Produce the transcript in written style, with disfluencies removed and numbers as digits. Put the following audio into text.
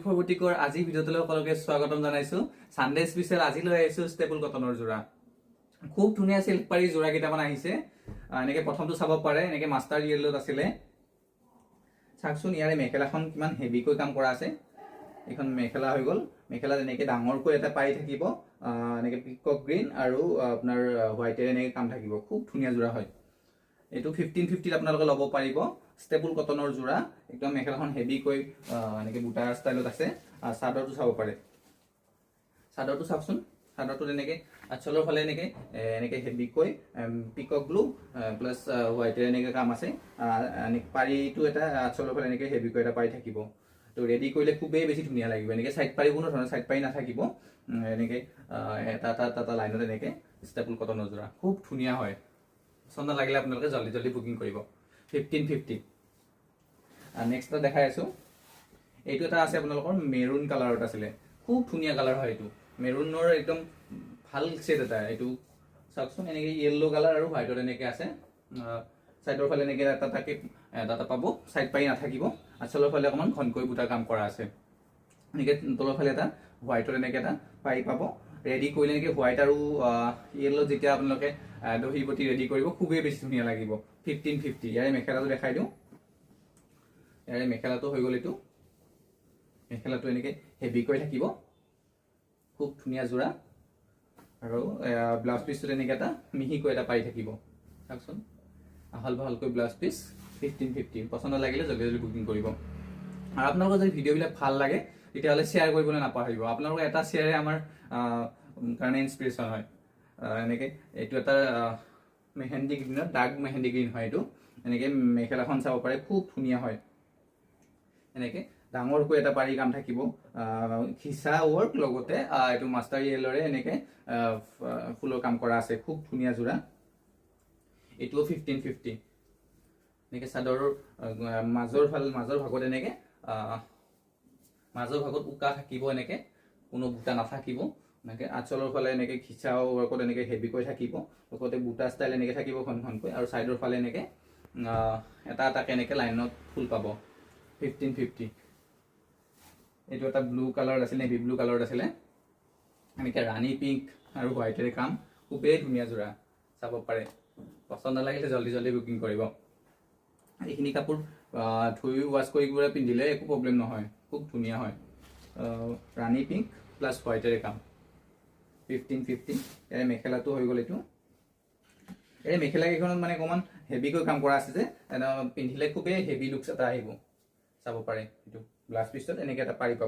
ইনফৰমেটিকৰ আজি ভিডিঅ'টোলৈ সকলোকে স্বাগতম জনাইছো। সানডে স্পেচিয়েল আজি লৈ আহিছো ষ্টেপল কটনৰ যোৰা। খুব ধুনীয়া সিল্ক পাৰি যোৰা কেইটামান আহিছে। এনেকে প্ৰথমটো চাব পাৰে, এনেকে মাষ্টাৰ ইয়েলোত আছিলে। চাকচোন ইয়াৰে মেখেলাখন কিমান হেভিকৈ কাম কৰা আছে। এখন মেখেলা হৈ গ'ল। মেখেলাত এনেকে ডাঙৰকৈ এটা পাৰি থাকিব, এনেকে পিকক গ্ৰীণ আৰু আপোনাৰ হোৱাইটেৰে এনেকে কাম থাকিব। খুব ধুনীয়া যোৰা হয়। এইটো 1550 আপোনালোকে ল'ব পাৰিব। ষ্টেপল কটনৰ যোৰা, একদম মেখেলাখন হেভিকৈ এনেকে বুটা ষ্টাইলত আছে। চাদৰটো চাব পাৰে। চাদৰটো চাওকচোন। চাদৰটোত এনেকে আঁচলৰ ফালে এনেকে হেভিকৈ পিকক ব্লু প্লাছ হোৱাইটেৰে এনেকে কাম আছে। পাৰিটো এটা আঁচলৰ ফালে এনেকে হেভিকৈ এটা পাৰি থাকিব। তো ৰেডি কৰিলে খুবেই বেছি ধুনীয়া লাগিব। এনেকে সাইড পাৰি কোনো ধৰণৰ সাইড পাৰি নাথাকিব। এনেকে এটা লাইনত এনেকে ষ্টেপল কটনৰ যোৰা খুব ধুনীয়া হয়। পছন্দ লাগিলে আপোনালোকে জলদি জলদি বুকিং কৰিব। 1550। নেক্সট দেখাই আছো। এইটো এটা আছে আপোনালোকৰ মেৰুন কালাৰত আছিলে। খুব ধুনীয়া কালাৰ হয় এইটো। মেৰুনৰ একদম ভাল শেড এটা। এইটো চাওকচোন, এনেকে ইয়েলো কালাৰ আৰু হোৱাইটত এনেকে আছে। সাইডৰ ফালে এনেকে এটা পাব, সাইড পাৰি নাথাকিব। আঁচলৰ ফালে অকমান ঘনকৈ বুটা কাম কৰা আছে। এনেকে তলৰ ফালে এটা হোৱাইটত এনেকে এটা পাৰি পাব। ৰেডি কৰিলে এনেকে হোৱাইট আৰু ইয়েলো যেতিয়া আপোনালোকে দহি বটি ৰেডি কৰিব, খুবেই বেছি ধুনীয়া লাগিব। 1550। ইয়াৰে মেখেলাটো দেখাই দিওঁ। ইয়াৰে মেখেলাটো হৈ গ'ল এইটো। মেখেলাটো এনেকে হেভিকৈ থাকিব, খুব ধুনীয়া যোৰা। আৰু ব্লাউজ পিচটোত এনেকে এটা মিহিকৈ এটা পাৰি থাকিব। চাওকচোন, আহল বহলকৈ ব্লাউজ পিচ। 1550। পছন্দ লাগিলে জলদি জলদি বুকিং কৰিব। আৰু আপোনালোকৰ যদি ভিডিঅ'বিলাক ভাল লাগে তেতিয়াহ'লে শ্বেয়াৰ কৰিবলৈ নাপাহৰিব। আপোনালোকৰ এটা শ্বেয়াৰে আমাৰ কাৰণে ইনস্পিৰেশ্যন হয়। এনেকে এইটো এটা মেহেন্দি গ্ৰীণত, ডাৰ্ক মেহেন্দি গ্ৰীণ হয় এইটো। এনেকে মেখেলাখন চাব পাৰে, খুব ধুনীয়া হয়। এনেকে ডাঙৰকৈ এটা পাৰি কাম থাকিব। খিচা ৱৰ্ক লগতে এইটো মাষ্টাৰ ইয়েলৰে এনেকে ফুলৰ কাম কৰা আছে। খুব ধুনীয়া যোৰা। এইটোও 1550। এনেকে চাদৰৰ মাজৰ ভাগত এনেকে মাজৰ ভাগত উকা থাকিব, এনেকে কোনো বুটা নাথাকিব। এনেকে আঁচলৰ ফালে এনেকে খিচা ৱৰ্কত এনেকে হেভিকৈ থাকিব। লগতে বুটা ষ্টাইল এনেকে থাকিব ঘনকৈ। আৰু চাইডৰ ফালে এনেকে এটাকে এনেকে লাইনত ফুল পাব। 1550। এইটো এটা ব্লু কালাৰ আছিলে, নেভি ব্লু কালাৰত আছিলে। এনেকে ৰাণী পিংক আৰু হোৱাইটেৰে কাম। খুবেই ধুনীয়া যোৰা, চাব পাৰে। পছন্দ লাগিলে জলদি জলদি বুকিং কৰিব। এইখিনি কাপোৰ ধুই ৱাছ কৰি পিন্ধিলে একো প্ৰব্লেম নহয়, খুব ধুনীয়া হয়। ৰাণী পিংক প্লাছ হোৱাইটেৰে কাম। 1550। ইয়াৰে মেখেলাটো হৈ গ'ল এইটো। এই মেখেলা কেইখনত মানে অকণমান হেভিকৈ কাম কৰা আছে যে, পিন্ধিলে খুবেই হেভি লুকছ এটা আহিব। চাব পাৰে। এইটো ব্লাউজ পিচত এনেকে এটা পাৰি পাব।